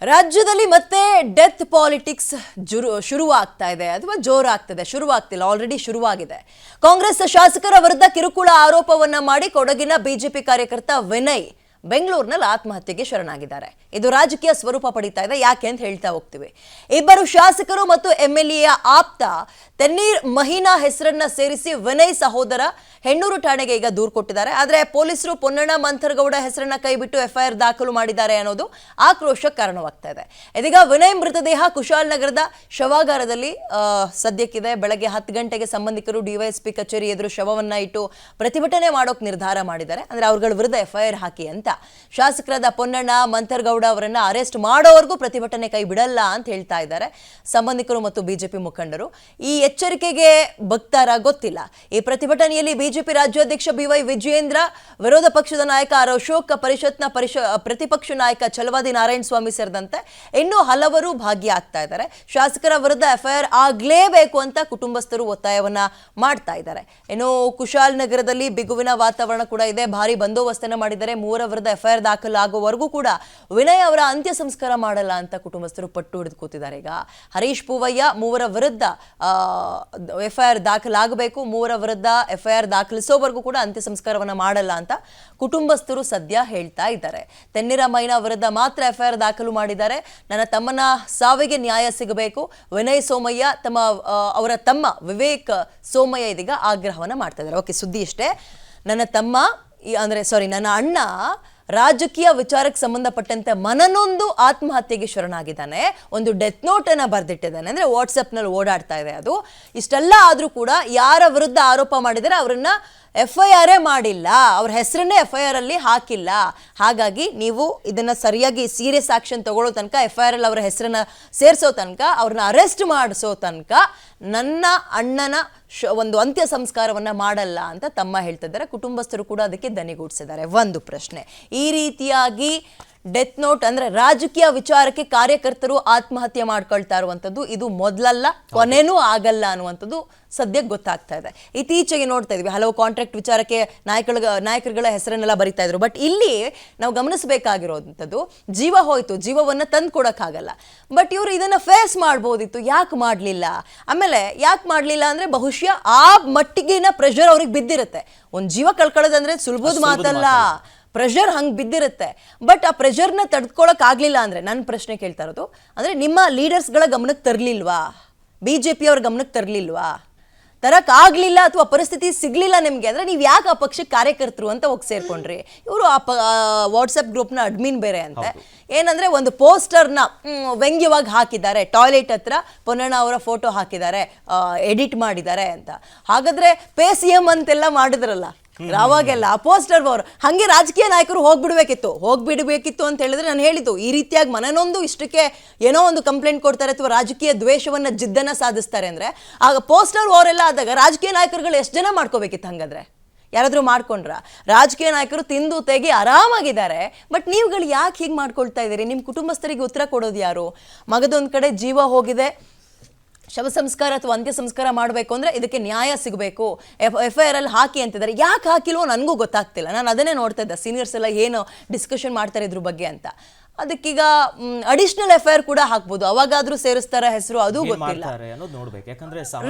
ರಾಜ್ಯದಲ್ಲಿ ಮತ್ತೆ death politics ಶುರುವಾಗ್ತಾ ಇದೆ ಅಥವಾ ಜೋರಾಗ್ತಿದೆ. ಶುರುವಾಗ್ತಿಲ್ಲ, ಆಲ್ರೆಡಿ ಶುರುವಾಗಿದೆ. ಕಾಂಗ್ರೆಸ್ ಶಾಸಕರ ವಿರುದ್ಧ ಕಿರುಕುಳ ಆರೋಪವನ್ನ ಮಾಡಿ ಕೊಡಗಿನ ಬಿಜೆಪಿ ಕಾರ್ಯಕರ್ತ ವಿನಯ್ ಬೆಂಗಳೂರಿನಲ್ಲಿ ಆತ್ಮಹತ್ಯೆಗೆ ಶರಣಾಗಿದ್ದಾರೆ. ಇದು ರಾಜಕೀಯ ಸ್ವರೂಪ ಪಡಿತಾ ಇದೆ. ಯಾಕೆ ಅಂತ ಹೇಳ್ತಾ ಹೋಗ್ತೀವಿ. ಇಬ್ಬರು ಶಾಸಕರು ಮತ್ತು ಎಂಎಲ್ಎಯ ಆಪ್ತ ತೆನ್ನೀರ್ ಮಹೀನಾ ಹೆಸರನ್ನ ಸೇರಿಸಿ ವಿನಯ್ ಸಹೋದರ ಹೆಣ್ಣೂರು ಠಾಣೆಗೆ ಈಗ ದೂರು ಕೊಟ್ಟಿದ್ದಾರೆ. ಆದರೆ ಪೊಲೀಸರು ಪೊನ್ನಣ್ಣ ಮಂಥರ್ಗೌಡ ಹೆಸರನ್ನ ಕೈಬಿಟ್ಟು ಎಫ್ಐಆರ್ ದಾಖಲು ಮಾಡಿದ್ದಾರೆ ಅನ್ನೋದು ಆಕ್ರೋಶಕ್ಕೆ ಕಾರಣವಾಗ್ತಾ ಇದೆ. ಇದೀಗ ವಿನಯ್ ಮೃತದೇಹ ಕುಶಾಲನಗರದ ಶವಾಗಾರದಲ್ಲಿ ಸದ್ಯಕ್ಕಿದೆ. ಬೆಳಗ್ಗೆ 10 ಗಂಟೆಗೆ ಸಂಬಂಧಿಕರು ಡಿವೈಎಸ್ಪಿ ಕಚೇರಿ ಎದುರು ಶವವನ್ನ ಇಟ್ಟು ಪ್ರತಿಭಟನೆ ಮಾಡೋಕೆ ನಿರ್ಧಾರ ಮಾಡಿದ್ದಾರೆ. ಅಂದ್ರೆ ಅವ್ರಗಳ ವಿರುದ್ಧ ಎಫ್ಐಆರ್ ಹಾಕಿ ಅಂತ. ಶಾಸಕರಾದ ಪೊನ್ನಣ್ಣ ಮಂಥರ್ಗೌಡ ಅವರನ್ನ ಅರೆಸ್ಟ್ ಮಾಡೋವರೆಗೂ ಪ್ರತಿಭಟನೆ ಕೈ ಬಿಡಲ್ಲ ಅಂತ ಹೇಳ್ತಾ ಇದ್ದಾರೆ ಸಂಬಂಧಿಕರು ಮತ್ತು ಬಿಜೆಪಿ ಮುಖಂಡರು. ಈ ಎಚ್ಚರಿಕೆಗೆ ಬಗ್ತಾರ ಗೊತ್ತಿಲ್ಲ. ಈ ಪ್ರತಿಭಟನೆಯಲ್ಲಿ ಬಿಜೆಪಿ ರಾಜ್ಯಾಧ್ಯಕ್ಷ ಬಿವೈ ವಿಜಯೇಂದ್ರ, ವಿರೋಧ ಪಕ್ಷದ ನಾಯಕ ಆರ್ ಅಶೋಕ್, ಪರಿಷತ್ನ ಪ್ರತಿಪಕ್ಷ ನಾಯಕ ಛಲವಾದಿ ನಾರಾಯಣ ಸ್ವಾಮಿ ಸೇರಿದಂತೆ ಇನ್ನೂ ಹಲವರು ಭಾಗಿಯಾಗ್ತಾ ಇದ್ದಾರೆ. ಶಾಸಕರ ವಿರುದ್ಧ ಎಫ್ಐಆರ್ ಆಗ್ಲೇಬೇಕು ಅಂತ ಕುಟುಂಬಸ್ಥರು ಒತ್ತಾಯವನ್ನ ಮಾಡ್ತಾ ಇದ್ದಾರೆ. ಇನ್ನು ಕುಶಾಲನಗರದಲ್ಲಿ ಬಿಗುವಿನ ವಾತಾವರಣ ಕೂಡ ಇದೆ. ಭಾರಿ ಬಂದೋಬಸ್ತನ್ನ ಮಾಡಿದ್ದಾರೆ. 3 ವಿರುದ್ಧ ಎಫ್ಐಆರ್ ದಾಖಲಾಗುವವರೆಗೂ ಕೂಡ ವಿನಯ್ ಅವರ ಅಂತ್ಯ ಸಂಸ್ಕಾರ ಮಾಡಲ್ಲ ಅಂತ ಕುಟುಂಬಸ್ಥರು ಪಟ್ಟು ಹಿಡಿದು ಕೂತಿದ್ದಾರೆ. ಈಗ ಹರೀಶ್ ಪೂವಯ್ಯ 3 ವಿರುದ್ಧ ಎಫ್ಐಆರ್ ದಾಖಲಾಗಬೇಕು, 3 ವಿರುದ್ಧ ಎಫ್ಐಆರ್ ದಾಖಲಿಸೋವರೆಗೂ ಕೂಡ ಅಂತ್ಯ ಸಂಸ್ಕಾರವನ್ನ ಮಾಡಲ್ಲ ಅಂತ ಕುಟುಂಬಸ್ಥರು ಸದ್ಯ ಹೇಳ್ತಾ ಇದ್ದಾರೆ. ತೆನ್ನೀರ ಮಹೀನಾ ವಿರುದ್ಧ ಮಾತ್ರ ಎಫ್ಐಆರ್ ದಾಖಲು ಮಾಡಿದ್ದಾರೆ. ನನ್ನ ತಮ್ಮನ ಸಾವಿಗೆ ನ್ಯಾಯ ಸಿಗಬೇಕು. ವಿನಯ್ ಸೋಮಯ್ಯ ಅವರ ತಮ್ಮ ವಿವೇಕ್ ಸೋಮಯ್ಯ ಇದೀಗ ಆಗ್ರಹವನ್ನ ಮಾಡ್ತಾ ಇದ್ದಾರೆ. ಓಕೆ, ಸುದ್ದಿ ಇಷ್ಟೇ. ನನ್ನ ಅಣ್ಣ ರಾಜಕೀಯ ವಿಚಾರಕ್ಕೆ ಸಂಬಂಧಪಟ್ಟಂತೆ ಮನನೊಂದು ಆತ್ಮಹತ್ಯೆಗೆ ಶರಣಾಗಿದ್ದಾನೆ. ಒಂದು ಡೆತ್ ನೋಟ್ ಅನ್ನ ಬರೆದಿಟ್ಟಿದ್ದಾನೆ. ಅಂದ್ರೆ ವಾಟ್ಸಪ್ನಲ್ಲಿ ಓಡಾಡ್ತಾ ಇದೆ ಅದು. ಇಷ್ಟೆಲ್ಲ ಆದ್ರೂ ಕೂಡ ಯಾರ ವಿರುದ್ಧ ಆರೋಪ ಮಾಡಿದರೆ ಅವರನ್ನ ಎಫ್ಐಆರ್ ಮಾಡಿಲ್ಲ, ಅವ್ರ ಹೆಸರನ್ನೇ ಎಫ್ಐಆರ್ ಅಲ್ಲಿ ಹಾಕಿಲ್ಲ. ಹಾಗಾಗಿ ನೀವು ಇದನ್ನ ಸರಿಯಾಗಿ ಸೀರಿಯಸ್ ಆಕ್ಷನ್ ತಗೊಳ್ಳೋ ತನಕ, ಎಫ್ಐಆರ್ ಅಲ್ಲಿ ಅವರ ಹೆಸರನ್ನ ಸೇರಿಸೋ ತನಕ, ಅವ್ರನ್ನ ಅರೆಸ್ಟ್ ಮಾಡಿಸೋ ತನಕ ನನ್ನ ಅಣ್ಣನ ಒಂದು ಅಂತ್ಯ ಸಂಸ್ಕಾರವನ್ನ ಮಾಡಲ್ಲ ಅಂತ ತಮ್ಮ ಹೇಳ್ತಿದ್ದಾರೆ. ಕುಟುಂಬಸ್ಥರು ಕೂಡ ಅದಕ್ಕೆ ದನಿಗೂಡಿಸಿದ್ದಾರೆ. ಒಂದು ಪ್ರಶ್ನೆ, ಈ ರೀತಿಯಾಗಿ ಡೆತ್ ನೋಟ್ ಅಂದ್ರೆ ರಾಜಕೀಯ ವಿಚಾರಕ್ಕೆ ಕಾರ್ಯಕರ್ತರು ಆತ್ಮಹತ್ಯೆ ಮಾಡ್ಕೊಳ್ತಾ ಇರುವಂತದ್ದು ಇದು ಮೊದಲಲ್ಲ, ಕೊನೆನೂ ಆಗಲ್ಲ ಅನ್ನುವಂಥದ್ದು ಸದ್ಯಕ್ಕೆ ಗೊತ್ತಾಗ್ತಾ ಇದೆ. ಇತ್ತೀಚೆಗೆ ನೋಡ್ತಾ ಇದ್ವಿ, ಹಲವು ಕಾಂಟ್ರಾಕ್ಟ್ ವಿಚಾರಕ್ಕೆ ನಾಯಕರುಗಳ ಹೆಸರನ್ನೆಲ್ಲ ಬರಿತಾ ಇದ್ರು. ಬಟ್ ಇಲ್ಲಿ ನಾವು ಗಮನಿಸಬೇಕಾಗಿರೋಂಥದ್ದು, ಜೀವ ಹೋಯ್ತು, ಜೀವವನ್ನ ತಂದು ಕೊಡಕ್ಕಾಗಲ್ಲ. ಬಟ್ ಇವರು ಇದನ್ನ ಫೇಸ್ ಮಾಡ್ಬೋದಿತ್ತು, ಯಾಕೆ ಮಾಡಲಿಲ್ಲ? ಆಮೇಲೆ ಯಾಕೆ ಮಾಡಲಿಲ್ಲ ಅಂದ್ರೆ ಬಹುಶಃ ಆ ಮಟ್ಟಿಗಿನ ಪ್ರೆಷರ್ ಅವ್ರಿಗೆ ಬಿದ್ದಿರುತ್ತೆ. ಒಂದು ಜೀವ ಕಳ್ಕೊಳ್ಳೋದಂದ್ರೆ ಸುಲಭದ ಮಾತಲ್ಲ, ಪ್ರೆಷರ್ ಹಂಗೆ ಬಿದ್ದಿರುತ್ತೆ. ಬಟ್ ಆ ಪ್ರೆಷರ್ನ ತಡ್ಕೊಳಕ್ ಆಗ್ಲಿಲ್ಲ ಅಂದ್ರೆ, ನನ್ನ ಪ್ರಶ್ನೆ ಕೇಳ್ತಾ ಇರೋದು ಅಂದ್ರೆ, ನಿಮ್ಮ ಲೀಡರ್ಸ್ಗಳ ಗಮನಕ್ಕೆ ತರಲಿಲ್ವಾ? ಬಿಜೆಪಿ ಅವ್ರ ಗಮನಕ್ಕೆ ತರಲಿಲ್ವಾ? ತರಕ್ ಆಗ್ಲಿಲ್ಲ ಅಥವಾ ಪರಿಸ್ಥಿತಿ ಸಿಗ್ಲಿಲ್ಲ ನಿಮ್ಗೆ ಅಂದ್ರೆ ನೀವು ಯಾಕೆ ಆ ಪಕ್ಷಕ್ಕೆ ಕಾರ್ಯಕರ್ತರು ಅಂತ ಹೋಗಿ ಸೇರ್ಕೊಂಡ್ರಿ? ಇವರು ಆ ವಾಟ್ಸಪ್ ಗ್ರೂಪ್ನ ಅಡ್ಮಿನ್ ಬೇರೆ ಅಂತೆ. ಏನಂದ್ರೆ ಒಂದು ಪೋಸ್ಟರ್ನ ವ್ಯಂಗ್ಯವಾಗಿ ಹಾಕಿದ್ದಾರೆ, ಟಾಯ್ಲೆಟ್ ಹತ್ರ ಪೊನ್ನಣ್ಣ ಅವರ ಫೋಟೋ ಹಾಕಿದ್ದಾರೆ, ಎಡಿಟ್ ಮಾಡಿದ್ದಾರೆ ಅಂತ. ಹಾಗಾದ್ರೆ ಪೇ CM ಅಂತೆಲ್ಲ ಮಾಡಿದ್ರಲ್ಲ ಅವಾಗೆಲ್ಲ ಪೋಸ್ಟರ್ ಅವರು, ಹಂಗೆ ರಾಜಕೀಯ ನಾಯಕರು ಹೋಗ್ಬಿಡ್ಬೇಕಿತ್ತು ಅಂತ ಹೇಳಿದ್ರೆ, ನಾನು ಹೇಳಿದ್ದು ಈ ರೀತಿಯಾಗಿ ಮನನೊಂದು ಇಷ್ಟಕ್ಕೆ ಏನೋ ಒಂದು ಕಂಪ್ಲೇಂಟ್ ಕೊಡ್ತಾರೆ ಅಥವಾ ರಾಜಕೀಯ ದ್ವೇಷವನ್ನ ಜಿದ್ದನ್ನ ಸಾಧಿಸ್ತಾರೆ ಅಂದ್ರೆ, ಆಗ ಪೋಸ್ಟರ್ ಅವರೆಲ್ಲ ಆದಾಗ ರಾಜಕೀಯ ನಾಯಕರುಗಳು ಎಷ್ಟು ಜನ ಮಾಡ್ಕೋಬೇಕಿತ್ತು? ಹಂಗಾದ್ರೆ ಯಾರಾದ್ರೂ ಮಾಡ್ಕೊಂಡ್ರ? ರಾಜಕೀಯ ನಾಯಕರು ತಿಂದು ತೆಗಿ ಆರಾಮಾಗಿದ್ದಾರೆ. ಬಟ್ ನೀವುಗಳು ಯಾಕೆ ಹೀಗೆ ಮಾಡ್ಕೊಳ್ತಾ ಇದ್ದೀರಿ? ನಿಮ್ಮ ಕುಟುಂಬಸ್ಥರಿಗೆ ಉತ್ತರ ಕೊಡೋದು ಯಾರು? ಮಗದೊಂದ್ ಕಡೆ ಜೀವ ಹೋಗಿದೆ, ಶವ ಸಂಸ್ಕಾರ ಅಥವಾ ಅಂತ್ಯ ಸಂಸ್ಕಾರ ಮಾಡಬೇಕು ಅಂದ್ರೆ ಇದಕ್ಕೆ ನ್ಯಾಯ ಸಿಗಬೇಕು, ಎಫ್ಐಆರ್ ಅಲ್ಲಿ ಹಾಕಿ ಅಂತಿದ್ದಾರೆ. ಯಾಕೆ ಹಾಕಿಲ್ವೋ ನನಗೂ ಗೊತ್ತಾಗ್ತಿಲ್ಲ. ನಾನು ಅದನ್ನೇ ನೋಡ್ತಾ ಇದ್ದೆ, ಸೀನಿಯರ್ಸ್ ಎಲ್ಲ ಏನು ಡಿಸ್ಕಷನ್ ಮಾಡ್ತಾರೆ ಇದ್ರ ಬಗ್ಗೆ ಅಂತ. ಅದಕ್ಕೀಗ ಅಡಿಷನಲ್ ಎಫ್ಐಆರ್ ಕೂಡ ಹಾಕ್ಬೋದು, ಅವಾಗಾದ್ರೂ ಸೇರಿಸ್ತಾರ ಹೆಸರು, ಅದು ಗೊತ್ತಿಲ್ಲ.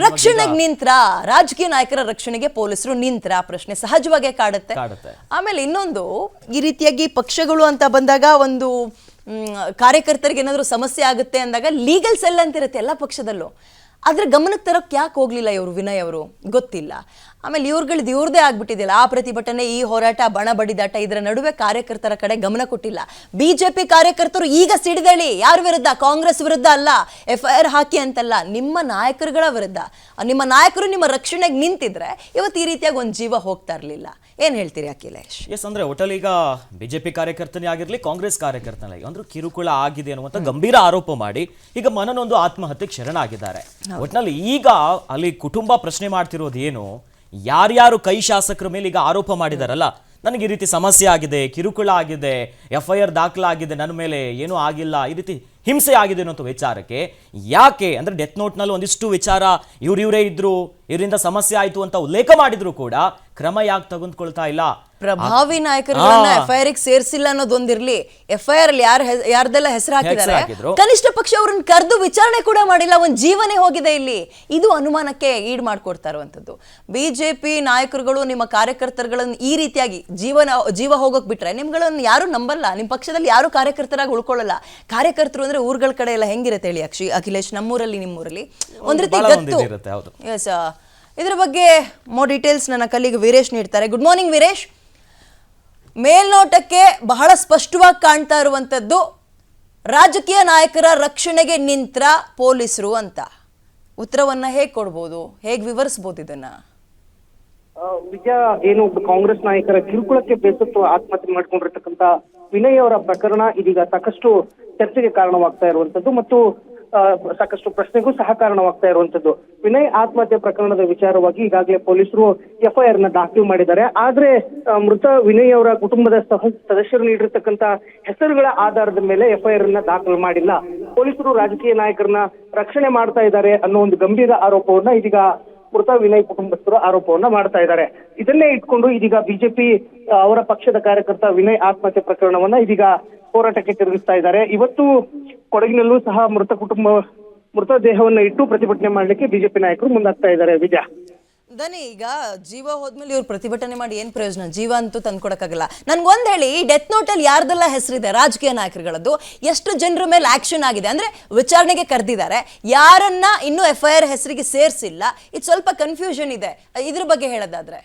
ರಕ್ಷಣೆಗೆ ನಿಂತ್ರ, ರಾಜಕೀಯ ನಾಯಕರ ರಕ್ಷಣೆಗೆ ಪೊಲೀಸರು ನಿಂತ್ರ ಪ್ರಶ್ನೆ ಸಹಜವಾಗಿ ಕಾಡುತ್ತೆ. ಆಮೇಲೆ ಇನ್ನೊಂದು, ಈ ರೀತಿಯಾಗಿ ಪಕ್ಷಗಳು ಅಂತ ಬಂದಾಗ ಒಂದು ಕಾರ್ಯಕರ್ತರಿಗೆ ಏನಾದರೂ ಸಮಸ್ಯೆ ಆಗುತ್ತೆ ಅಂದಾಗ ಲೀಗಲ್ ಸೆಲ್ ಅಂತಿರುತ್ತೆ ಎಲ್ಲ ಪಕ್ಷದಲ್ಲೂ. ಆದ್ರೆ ಗಮನಕ್ಕೆ ತರಕ್ಕೆ ಯಾಕೆ ಹೋಗ್ಲಿಲ್ಲ ಇವರು ವಿನಯ್ ಅವರು? ಗೊತ್ತಿಲ್ಲ. ಆಮೇಲೆ ಇವ್ರದ್ದೇ ಆಗ್ಬಿಟ್ಟಿದೆಯಲ್ಲ ಆ ಪ್ರತಿಭಟನೆ, ಈ ಹೋರಾಟ, ಬಣ ಬಡಿದಾಟ, ಇದರ ನಡುವೆ ಕಾರ್ಯಕರ್ತರ ಕಡೆ ಗಮನ ಕೊಟ್ಟಿಲ್ಲ. ಬಿಜೆಪಿ ಕಾರ್ಯಕರ್ತರು ಈಗ ಸಿಡಿದಳಿ, ಯಾರ ವಿರುದ್ಧ? ಕಾಂಗ್ರೆಸ್ ವಿರುದ್ಧ ಅಲ್ಲ, ಎಫ್ಐಆರ್ ಹಾಕಿ ಅಂತಲ್ಲ, ನಿಮ್ಮ ನಾಯಕರುಗಳ ವಿರುದ್ಧ. ನಿಮ್ಮ ನಾಯಕರು ನಿಮ್ಮ ರಕ್ಷಣೆಗೆ ನಿಂತಿದ್ರೆ ಇವತ್ತು ಈ ರೀತಿಯಾಗಿ ಒಂದು ಜೀವ ಹೋಗ್ತಾ ಇರಲಿಲ್ಲ. ಏನ್ ಹೇಳ್ತೀರಿ ಅಖಿಲೇಶ್? ಎಸ್, ಅಂದ್ರೆ ಒಟ್ಟಲ್ಲಿ ಈಗ ಬಿಜೆಪಿ ಕಾರ್ಯಕರ್ತನೇ ಆಗಿರ್ಲಿ, ಕಾಂಗ್ರೆಸ್ ಕಾರ್ಯಕರ್ತನೇ ಅಂದ್ರೆ ಕಿರುಕುಳ ಆಗಿದೆ ಅನ್ನುವಂಥ ಗಂಭೀರ ಆರೋಪ ಮಾಡಿ ಈಗ ಮನನೊಂದು ಆತ್ಮಹತ್ಯೆಗೆ ಶರಣಾಗಿದ್ದಾರೆ. ಒಟ್ಟಿನಲ್ಲಿ ಈಗ ಅಲ್ಲಿ ಕುಟುಂಬ ಪ್ರಶ್ನೆ ಮಾಡ್ತಿರೋದು ಏನು, ಯಾರ್ಯಾರು ಕೈ ಶಾಸಕರ ಮೇಲೆ ಈಗ ಆರೋಪ ಮಾಡಿದಾರಲ್ಲ, ನನಗೆ ಈ ರೀತಿ ಸಮಸ್ಯೆ ಆಗಿದೆ, ಕಿರುಕುಳ ಆಗಿದೆ, ಎಫ್ಐಆರ್ ದಾಖಲಾಗಿದೆ, ನನ್ನ ಮೇಲೆ ಏನೂ ಆಗಿಲ್ಲ, ಈ ರೀತಿ ಹಿಂಸೆ ಆಗಿದೆ ಅನ್ನೋ ವಿಚಾರಕ್ಕೆ ಯಾಕೆ ಅಂದ್ರೆ ಡೆತ್ ನೋಟ್ನಲ್ಲಿ ಒಂದಿಷ್ಟು ವಿಚಾರ ಇವರೇ ಇದ್ರು, ಇವರಿಂದ ಸಮಸ್ಯೆ ಆಯಿತು ಅಂತ ಉಲ್ಲೇಖ ಮಾಡಿದ್ರು ಕೂಡ ಕ್ರಮ ಯಾಕೆ ತೆಗೆದುಕೊಳ್ತಾ ಇಲ್ಲ? ಪ್ರಭಾವಿ ನಾಯಕರುಗಳನ್ನ FIR ಗೆ ಸೇರ್ಸಿಲ್ಲ ಅನ್ನೋದೊಂದಿರ್ಲಿ, FIR ಅಲ್ಲಿ ಯಾರ್ದೆಲ್ಲ ಹೆಸರು ಹಾಕಿದ್ದಾರೆ, ಕನಿಷ್ಠ ಪಕ್ಷ ಅವ್ರನ್ನ ಕರೆದು ವಿಚಾರಣೆ ಕೂಡ ಮಾಡಿಲ್ಲ, ಒಂದ್ ಜೀವನೇ ಹೋಗಿದೆ ಇಲ್ಲಿ. ಇದು ಅನುಮಾನಕ್ಕೆ ಈಡ್ ಮಾಡ್ಕೊಡ್ತಾ ಇರುವಂತದ್ದು. ಬಿಜೆಪಿ ನಾಯಕರುಗಳು ನಿಮ್ಮ ಕಾರ್ಯಕರ್ತರುಗಳನ್ನ ಈ ರೀತಿಯಾಗಿ ಜೀವ ಹೋಗೋಕ್ ಬಿಟ್ರೆ ನಿಮ್ಗಳನ್ನ ಯಾರು ನಂಬಲ್ಲ, ನಿಮ್ ಪಕ್ಷದಲ್ಲಿ ಯಾರು ಕಾರ್ಯಕರ್ತರಾಗಿ ಉಳ್ಕೊಳ್ಳಲ್ಲ. ಕಾರ್ಯಕರ್ತರು ಅಂದ್ರೆ ಊರ್ಗಳ ಕಡೆ ಎಲ್ಲ ಹೆಂಗಿರುತ್ತೆ ಹೇಳಿ ಅಖಿಲೇಶ್, ನಮ್ಮೂರಲ್ಲಿ ನಿಮ್ಮೂರಲ್ಲಿ ಒಂದ್ ರೀತಿ ಗತ್ತು. ಎಸ್, ಇದ್ರ ಬಗ್ಗೆ ಮೋರ್ ಡೀಟೇಲ್ಸ್ ನನ್ನ ಕಲಿಗೆ ವೀರೇಶ್ ನೀಡ್ತಾರೆ. Good morning Veeresh. ಮೇಲ್ನೋಟಕ್ಕೆ ಬಹಳ ಸ್ಪಷ್ಟವಾಗಿ ಕಾಣ್ತಾ ಇರುವಂತದ್ದು ರಾಜಕೀಯ ನಾಯಕರ ರಕ್ಷಣೆಗೆ ನಿಂತ್ರ ಪೊಲೀಸರು ಅಂತ. ಉತ್ತರವನ್ನ ಹೇಗ್ ಕೊಡ್ಬೋದು, ಹೇಗ್ ವಿವರಿಸಬಹುದು ಇದನ್ನ? ವಿಜಯ, ಏನು ಕಾಂಗ್ರೆಸ್ ನಾಯಕರ ಕಿರುಕುಳಕ್ಕೆ ಬೇಸತ್ತು ಆತ್ಮಹತ್ಯೆ ಮಾಡ್ಕೊಂಡಿರ್ತಕ್ಕಂಥ ವಿನಯ್ ಅವರ ಪ್ರಕರಣ ಇದೀಗ ಸಾಕಷ್ಟು ಚರ್ಚೆಗೆ ಕಾರಣವಾಗ್ತಾ ಇರುವಂತದ್ದು ಮತ್ತು ಸಾಕಷ್ಟು ಪ್ರಶ್ನೆಗೂ ಸಹ ಕಾರಣವಾಗ್ತಾ ಇರುವಂತದ್ದು. ವಿನಯ್ ಆತ್ಮಹತ್ಯೆ ಪ್ರಕರಣದ ವಿಚಾರವಾಗಿ ಈಗಾಗಲೇ ಪೊಲೀಸರು FIR ನ ದಾಖಲು ಮಾಡಿದ್ದಾರೆ. ಆದ್ರೆ ಮೃತ ವಿನಯ್ ಅವರ ಕುಟುಂಬದ ಸದಸ್ಯರು ನೀಡಿರ್ತಕ್ಕಂಥ ಹೆಸರುಗಳ ಆಧಾರದ ಮೇಲೆ FIR ನ ದಾಖಲು ಮಾಡಿಲ್ಲ. ಪೊಲೀಸರು ರಾಜಕೀಯ ನಾಯಕರನ್ನ ರಕ್ಷಣೆ ಮಾಡ್ತಾ ಇದ್ದಾರೆ ಅನ್ನೋ ಒಂದು ಗಂಭೀರ ಆರೋಪವನ್ನ ಇದೀಗ ಮೃತ ವಿನಯ್ ಕುಟುಂಬಸ್ಥರು ಆರೋಪವನ್ನ ಮಾಡ್ತಾ ಇದ್ದಾರೆ. ಇದನ್ನೇ ಇಟ್ಕೊಂಡು ಇದೀಗ ಬಿಜೆಪಿ ಅವರ ಪಕ್ಷದ ಕಾರ್ಯಕರ್ತ ವಿನಯ್ ಆತ್ಮಹತ್ಯೆ ಪ್ರಕರಣವನ್ನ ಇದೀಗ ಹೋರಾಟಕ್ಕೆ ತಿರುಗಿಸ್ತಾ ಇದ್ದಾರೆ. ಇವತ್ತು ಕೊಡಗಿನಲ್ಲೂ ಸಹ ಮೃತ ದೇಹವನ್ನ ಇಟ್ಟು ಪ್ರತಿಭಟನೆ ಮಾಡ್ಲಿಕ್ಕೆ ಬಿಜೆಪಿ ನಾಯಕರು ಮುಂದಾಗ್ತಾ ಇದ್ದಾರೆ. ವಿಜಯ, ದನಿ, ಈಗ ಜೀವ ಹೋದ್ಮೇಲೆ ಇವ್ರು ಪ್ರತಿಭಟನೆ ಮಾಡಿ ಏನ್ ಪ್ರಯೋಜನ? ಜೀವ ಅಂತೂ ತಂದ್ಕೊಡಕ್ಕಾಗಲ್ಲ. ನನ್ಗೊಂದ್ ಹೇಳಿ, ಈ ಡೆತ್ ನೋಟ್ ಅಲ್ಲಿ ಯಾರ್ದೆಲ್ಲ ಹೆಸರಿದೆ ರಾಜಕೀಯ ನಾಯಕರುಗಳದ್ದು? ಎಷ್ಟು ಜನರ ಮೇಲೆ ಆಕ್ಷನ್ ಆಗಿದೆ? ಅಂದ್ರೆ ವಿಚಾರಣೆಗೆ ಕರೆದಿದ್ದಾರೆ, ಯಾರನ್ನ ಇನ್ನೂ FIR ಹೆಸರಿಗೆ ಸೇರ್ಸಿಲ್ಲ. ಇದು ಸ್ವಲ್ಪ ಕನ್ಫ್ಯೂಷನ್ ಇದೆ, ಇದ್ರ ಬಗ್ಗೆ ಹೇಳೋದಾದ್ರೆ?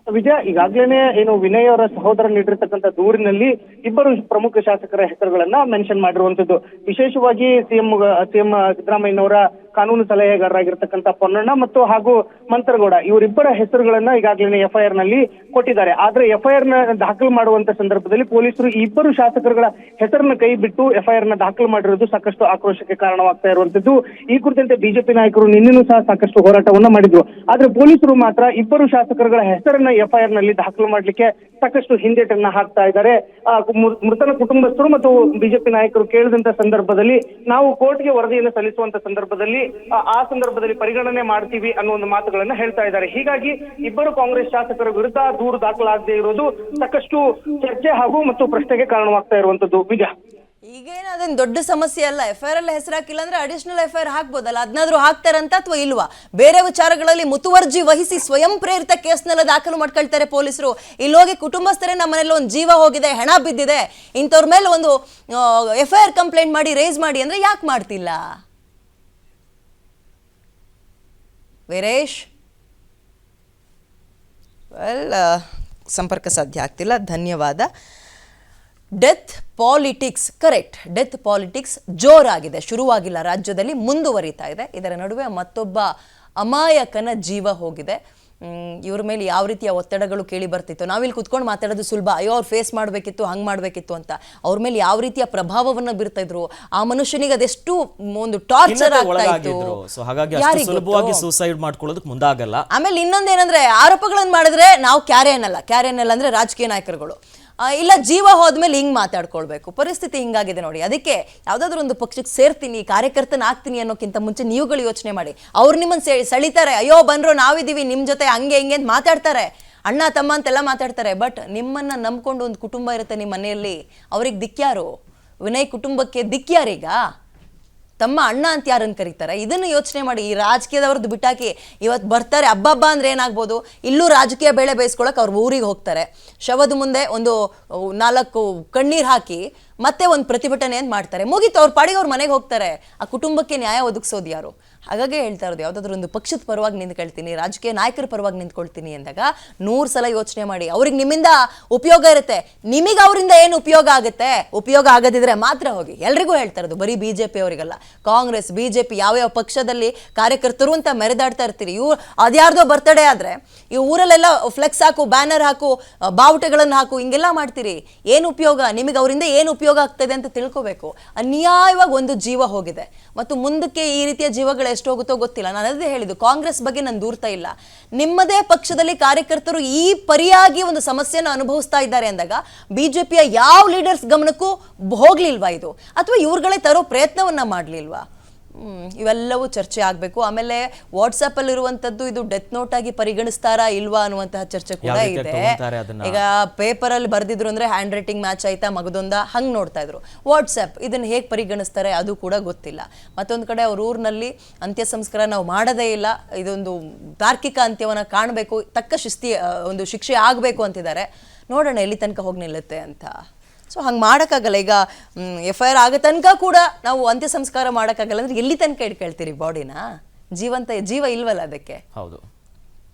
ವಿಜಯ, ಈಗಾಗ್ಲೇನೆ ಏನು ವಿನಯ್ ಅವರ ಸಹೋದರ ನೀಡಿರ್ತಕ್ಕಂಥ ದೂರಿನಲ್ಲಿ ಇಬ್ಬರು ಪ್ರಮುಖ ಶಾಸಕರ ಹೆಸರುಗಳನ್ನ ಮೆನ್ಷನ್ ಮಾಡಿರುವಂತದ್ದು. ವಿಶೇಷವಾಗಿ ಸಿಎಂ ಸಿದ್ದರಾಮಯ್ಯನವರ ಕಾನೂನು ಸಲಹೆಗಾರರಾಗಿರ್ತಕ್ಕಂಥ ಪೊನ್ನಣ್ಣ ಮತ್ತು ಹಾಗೂ ಮಂತ್ರಗೌಡ, ಇವರಿಬ್ಬರ ಹೆಸರುಗಳನ್ನ ಈಗಾಗಲೇ FIR ನಲ್ಲಿ ಕೊಟ್ಟಿದ್ದಾರೆ. ಆದ್ರೆ FIR ನ ದಾಖಲು ಮಾಡುವಂತ ಸಂದರ್ಭದಲ್ಲಿ ಪೊಲೀಸರು ಈ ಇಬ್ಬರು ಶಾಸಕರುಗಳ ಹೆಸರನ್ನ ಕೈ ಬಿಟ್ಟು FIR ನ ದಾಖಲು ಮಾಡಿರೋದು ಸಾಕಷ್ಟು ಆಕ್ರೋಶಕ್ಕೆ ಕಾರಣವಾಗ್ತಾ ಇರುವಂತದ್ದು. ಈ ಕುರಿತಂತೆ ಬಿಜೆಪಿ ನಾಯಕರು ನಿನ್ನೆನೂ ಸಹ ಸಾಕಷ್ಟು ಹೋರಾಟವನ್ನ ಮಾಡಿದ್ರು. ಆದ್ರೆ ಪೊಲೀಸರು ಮಾತ್ರ ಇಬ್ಬರು ಶಾಸಕರುಗಳ ಹೆಸರನ್ನ FIR ನಲ್ಲಿ ದಾಖಲು ಮಾಡ್ಲಿಕ್ಕೆ ಸಾಕಷ್ಟು ಹಿಂದೇಟನ್ನ ಹಾಕ್ತಾ ಇದ್ದಾರೆ. ಮೃತನ ಕುಟುಂಬಸ್ಥರು ಮತ್ತು ಬಿಜೆಪಿ ನಾಯಕರು ಕೇಳಿದಂತ ಸಂದರ್ಭದಲ್ಲಿ ನಾವು ಕೋರ್ಟ್ಗೆ ವರದಿಯನ್ನು ಸಲ್ಲಿಸುವಂತ ಸಂದರ್ಭದಲ್ಲಿ ಆ ಸಂದರ್ಭದಲ್ಲಿ ಪರಿಗಣನೆ ಮಾಡ್ತೀವಿ ಅನ್ನೋ ಒಂದು ಮಾತುಗಳನ್ನ ಹೇಳ್ತಾ ಇದ್ದಾರೆ. ಹೀಗಾಗಿ ಇಬ್ಬರು ಕಾಂಗ್ರೆಸ್ ಶಾಸಕರ ವಿರುದ್ಧ ದೂರು ದಾಖಲಾಗದೇ ಇರೋದು ಸಾಕಷ್ಟು ಚರ್ಚೆ ಹಾಗೂ ಮತ್ತು ಪ್ರಶ್ನೆಗೆ ಕಾರಣವಾಗ್ತಾ ಇರುವಂತದ್ದು. ವಿಜಯ, ಈಗೇನು ಅದೇನು ದೊಡ್ಡ ಸಮಸ್ಯೆ ಅಲ್ಲ. FIR ಅಲ್ಲಿ ಹೆಸರು ಹಾಕಿಲ್ಲ ಅಂದ್ರೆ ಅಡಿಷನಲ್ FIR ಹಾಕ್ಬೋದಲ್ಲ, ಅದನ್ನಾದ್ರೂ ಹಾಕ್ತಾರಂತ ಅಥವಾ ಇಲ್ವಾ? ಬೇರೆ ವಿಚಾರಗಳಲ್ಲಿ ಮುತುವರ್ಜಿ ವಹಿಸಿ ಸ್ವಯಂ ಪ್ರೇರಿತ ಕೇಸ್ನೆಲ್ಲ ದಾಖಲು ಮಾಡ್ಕೊಳ್ತಾರೆ ಪೊಲೀಸರು. ಇಲ್ಲೋಗಿ ಕುಟುಂಬಸ್ಥರೇ ನಮ್ಮ ಮನೇಲಿ ಒಂದು ಜೀವ ಹೋಗಿದೆ, ಹೆಣ ಬಿದ್ದಿದೆ, ಇಂಥವ್ರ ಮೇಲೆ ಒಂದು FIR ಕಂಪ್ಲೇಂಟ್ ಮಾಡಿ ರೇಸ್ ಮಾಡಿ ಅಂದ್ರೆ ಯಾಕೆ ಮಾಡ್ತಿಲ್ಲ? ವೀರೇಶ್, ಸಂಪರ್ಕ ಸಾಧ್ಯ ಆಗ್ತಿಲ್ಲ, ಧನ್ಯವಾದ. Death politics, correct, death politics ಜೋರಾಗಿದೆ, ಶುರುವಾಗಿಲ್ಲ, ರಾಜ್ಯದಲ್ಲಿ ಮುಂದುವರಿತಾ ಇದೆ. ಇದರ ನಡುವೆ ಮತ್ತೊಬ್ಬ ಅಮಾಯಕನ ಜೀವ ಹೋಗಿದೆ. ಇವ್ರ ಮೇಲೆ ಯಾವ ರೀತಿಯ ಒತ್ತಡಗಳು ಕೇಳಿ ಬರ್ತಿತ್ತು? ನಾವಿಲ್ಲಿ ಕುತ್ಕೊಂಡು ಮಾತಾಡೋದು ಸುಲಭ, ಅಯ್ಯೋ ಅವ್ರು ಫೇಸ್ ಮಾಡಬೇಕಿತ್ತು, ಹಂಗೆ ಮಾಡಬೇಕಿತ್ತು ಅಂತ. ಅವ್ರ ಮೇಲೆ ಯಾವ ರೀತಿಯ ಪ್ರಭಾವವನ್ನು ಬೀರ್ತಾ ಇದ್ರು, ಆ ಮನುಷ್ಯನಿಗೆ ಅದೆಷ್ಟು ಒಂದು ಟಾರ್ಚರ್ ಆಗ್ತಾ ಇತ್ತು, ಸುಲಭವಾಗಿ ಸೂಸೈಡ್ ಮಾಡ್ಕೊಳ್ಳೋದಕ್ಕೆ ಮುಂದಾಗಲ್ಲ. ಆಮೇಲೆ ಇನ್ನೊಂದೇನಂದ್ರೆ, ಆರೋಪಗಳನ್ನು ಮಾಡಿದ್ರೆ ನಾವು ಕ್ಯಾರೆ ಅನ್ನಲ್ಲ ಅಂದ್ರೆ ರಾಜಕೀಯ ನಾಯಕರುಗಳು, ಇಲ್ಲ ಜೀವ ಹೋದ್ಮೇಲೆ ಹಿಂಗ್ ಮಾತಾಡ್ಕೊಳ್ಬೇಕು. ಪರಿಸ್ಥಿತಿ ಹಿಂಗಾಗಿದೆ ನೋಡಿ. ಅದಕ್ಕೆ ಯಾವ್ದಾದ್ರು ಒಂದು ಪಕ್ಷಕ್ಕೆ ಸೇರ್ತೀನಿ, ಕಾರ್ಯಕರ್ತನ ಆಗ್ತೀನಿ ಅನ್ನೋಕ್ಕಿಂತ ಮುಂಚೆ ನೀವುಗಳು ಯೋಚನೆ ಮಾಡಿ. ಅವ್ರು ನಿಮ್ಮನ್ನ ಸೆಳಿತಾರೆ, ಅಯ್ಯೋ ಬನ್ರೋ ನಾವಿದೀವಿ ನಿಮ್ ಜೊತೆ, ಹಂಗೆ ಹಿಂಗೆ ಅಂತ ಮಾತಾಡ್ತಾರೆ, ಅಣ್ಣ ತಮ್ಮ ಅಂತೆಲ್ಲ ಮಾತಾಡ್ತಾರೆ. ಬಟ್ ನಿಮ್ಮನ್ನ ನಂಬ್ಕೊಂಡು ಒಂದು ಕುಟುಂಬ ಇರುತ್ತೆ ನಿಮ್ಮ ಮನೆಯಲ್ಲಿ, ಅವ್ರಿಗೆ ದಿಕ್ಕ್ಯಾರು? ವಿನಯ್ ಕುಟುಂಬಕ್ಕೆ ದಿಕ್ಕ್ಯಾರೀಗ? ತಮ್ಮ ಅಣ್ಣ ಅಂತ ಯಾರನ್ನು ಕರೀತಾರೆ? ಇದನ್ನು ಯೋಚನೆ ಮಾಡಿ. ಈ ರಾಜಕೀಯದವ್ರದ್ದು ಬಿಟ್ಟಾಕಿ ಇವತ್ತು ಬರ್ತಾರೆ, ಹಬ್ಬ ಅಂದ್ರೆ ಏನಾಗ್ಬೋದು, ಇಲ್ಲೂ ರಾಜಕೀಯ ಬೇಳೆ ಬೇಯಿಸ್ಕೊಳಕ್ಕೆ ಅವ್ರ ಊರಿಗೆ ಹೋಗ್ತಾರೆ, ಶವದ ಮುಂದೆ ಒಂದು 4 ಕಣ್ಣೀರು ಹಾಕಿ ಮತ್ತೆ ಒಂದು ಪ್ರತಿಭಟನೆ ಅಂತ ಮಾಡ್ತಾರೆ, ಮುಗೀತು, ಅವ್ರ ಪಾಡಿಗೆ ಅವ್ರ ಮನೆಗೆ ಹೋಗ್ತಾರೆ. ಆ ಕುಟುಂಬಕ್ಕೆ ನ್ಯಾಯ ಒದಗಿಸೋದು ಯಾರು? ಹಾಗಾಗಿ ಹೇಳ್ತಾ ಇರೋದು, ಯಾವುದಾದ್ರೂ ಒಂದು ಪಕ್ಷದ ಪರವಾಗಿ ನಿಂತ್ಕೊಳ್ತೀನಿ, ರಾಜಕೀಯ ನಾಯಕರ ಪರವಾಗಿ ನಿಂತ್ಕೊಳ್ತೀನಿ ಅಂದಾಗ 100 ಸಲ ಯೋಚನೆ ಮಾಡಿ. ಅವ್ರಿಗೆ ನಿಮ್ಮಿಂದ ಉಪಯೋಗ ಇರುತ್ತೆ, ನಿಮಗೆ ಅವರಿಂದ ಏನು ಉಪಯೋಗ ಆಗುತ್ತೆ? ಉಪಯೋಗ ಆಗದಿದ್ರೆ ಮಾತ್ರ ಹೋಗಿ. ಎಲ್ರಿಗೂ ಹೇಳ್ತಾ ಇರೋದು, ಬರೀ ಬಿಜೆಪಿ ಅವರಿಗಲ್ಲ, ಕಾಂಗ್ರೆಸ್ ಬಿಜೆಪಿ ಯಾವ್ಯಾವ ಪಕ್ಷದಲ್ಲಿ ಕಾರ್ಯಕರ್ತರು ಅಂತ ಮೆರೆದಾಡ್ತಾ ಇರ್ತೀರಿ. ಅದ್ಯಾರ್ದೋ ಬರ್ತಡೇ ಆದ್ರೆ ಈ ಊರಲ್ಲೆಲ್ಲ ಫ್ಲೆಕ್ಸ್ ಹಾಕು, ಬ್ಯಾನರ್ ಹಾಕು, ಬಾವುಟಗಳನ್ನು ಹಾಕು, ಹಿಂಗೆಲ್ಲ ಮಾಡ್ತೀರಿ. ಏನು ಉಪಯೋಗ? ನಿಮಗೆ ಅವರಿಂದ ಏನು ಉಪಯೋಗ ಆಗ್ತದೆ ಅಂತ ತಿಳ್ಕೋಬೇಕು. ಅನ್ಯಾಯವಾಗಿ ಒಂದು ಜೀವ ಹೋಗಿದೆ, ಮತ್ತು ಮುಂದಕ್ಕೆ ಈ ರೀತಿಯ ಜೀವಗಳು ಎಷ್ಟು ಹೋಗುತ್ತೋ ಗೊತ್ತಿಲ್ಲ. ನಾನು ಅದೇ ಹೇಳಿದ್ದು, ಕಾಂಗ್ರೆಸ್ ಬಗ್ಗೆ ನಾನು ದೂರ್ತಾ ಇಲ್ಲ. ನಿಮ್ಮದೇ ಪಕ್ಷದಲ್ಲಿ ಕಾರ್ಯಕರ್ತರು ಈ ಪರಿಯಾಗಿ ಒಂದು ಸಮಸ್ಯೆಯನ್ನು ಅನುಭವಿಸ್ತಾ ಇದ್ದಾರೆ ಅಂದಾಗ ಬಿಜೆಪಿಯ ಯಾವ ಲೀಡರ್ಸ್ ಗಮನಕ್ಕೂ ಹೋಗ್ಲಿಲ್ವಾ ಇದು? ಅಥವಾ ಇವ್ರುಗಳೇ ತರೋ ಪ್ರಯತ್ನವನ್ನ ಮಾಡ್ಲಿಲ್ವಾ? ಇವೆಲ್ಲವೂ ಚರ್ಚೆ ಆಗಬೇಕು. ಆಮೇಲೆ ವಾಟ್ಸಪ್ ಇರುವಂತದ್ದು ಇದು ಡೆತ್ ನೋಟ್ ಆಗಿ ಪರಿಗಣಿಸ್ತಾರಾ ಇಲ್ವಾ ಅನ್ನುವಂತಹ ಚರ್ಚೆ ಕೂಡ ಇದೆ. ಈಗ ಪೇಪರ್ ಅಲ್ಲಿ ಬರ್ದಿದ್ರು ಅಂದ್ರೆ ಹ್ಯಾಂಡ್ ರೈಟಿಂಗ್ ಮ್ಯಾಚ್ ಆಯ್ತಾ ಮಗದೊಂದ ಹಂಗ್ ನೋಡ್ತಾ ಇದ್ರು. ವಾಟ್ಸಪ್ ಇದನ್ನ ಹೇಗೆ ಪರಿಗಣಿಸ್ತಾರೆ ಅದು ಕೂಡ ಗೊತ್ತಿಲ್ಲ. ಮತ್ತೊಂದು ಕಡೆ ಅವ್ರ ಊರಿನಲ್ಲಿ ಅಂತ್ಯ ಸಂಸ್ಕಾರ ನಾವು ಮಾಡದೇ ಇಲ್ಲ, ಇದೊಂದು ತಾರ್ಕಿಕ ಅಂತ್ಯವನ್ನ ಕಾಣಬೇಕು, ತಕ್ಕ ಒಂದು ಶಿಕ್ಷೆ ಆಗಬೇಕು ಅಂತಿದ್ದಾರೆ. ನೋಡೋಣ ಎಲ್ಲಿ ತನಕ ಹೋಗಿ ನಿಲ್ಲುತ್ತೆ ಅಂತ. ಸೊ ಹಂಗೆ ಮಾಡೋಕ್ಕಾಗಲ್ಲ. ಈಗ FIR ಆಗೋ ತನಕ ಕೂಡ ನಾವು ಅಂತ್ಯ ಸಂಸ್ಕಾರ ಮಾಡೋಕ್ಕಾಗಲ್ಲ ಅಂದ್ರೆ ಎಲ್ಲಿ ತನಕ ಇಟ್ಕೊಳ್ತೀರಿ ಬಾಡಿನ? ಜೀವ ಇಲ್ವಲ್ಲ ಅದಕ್ಕೆ. ಹೌದು.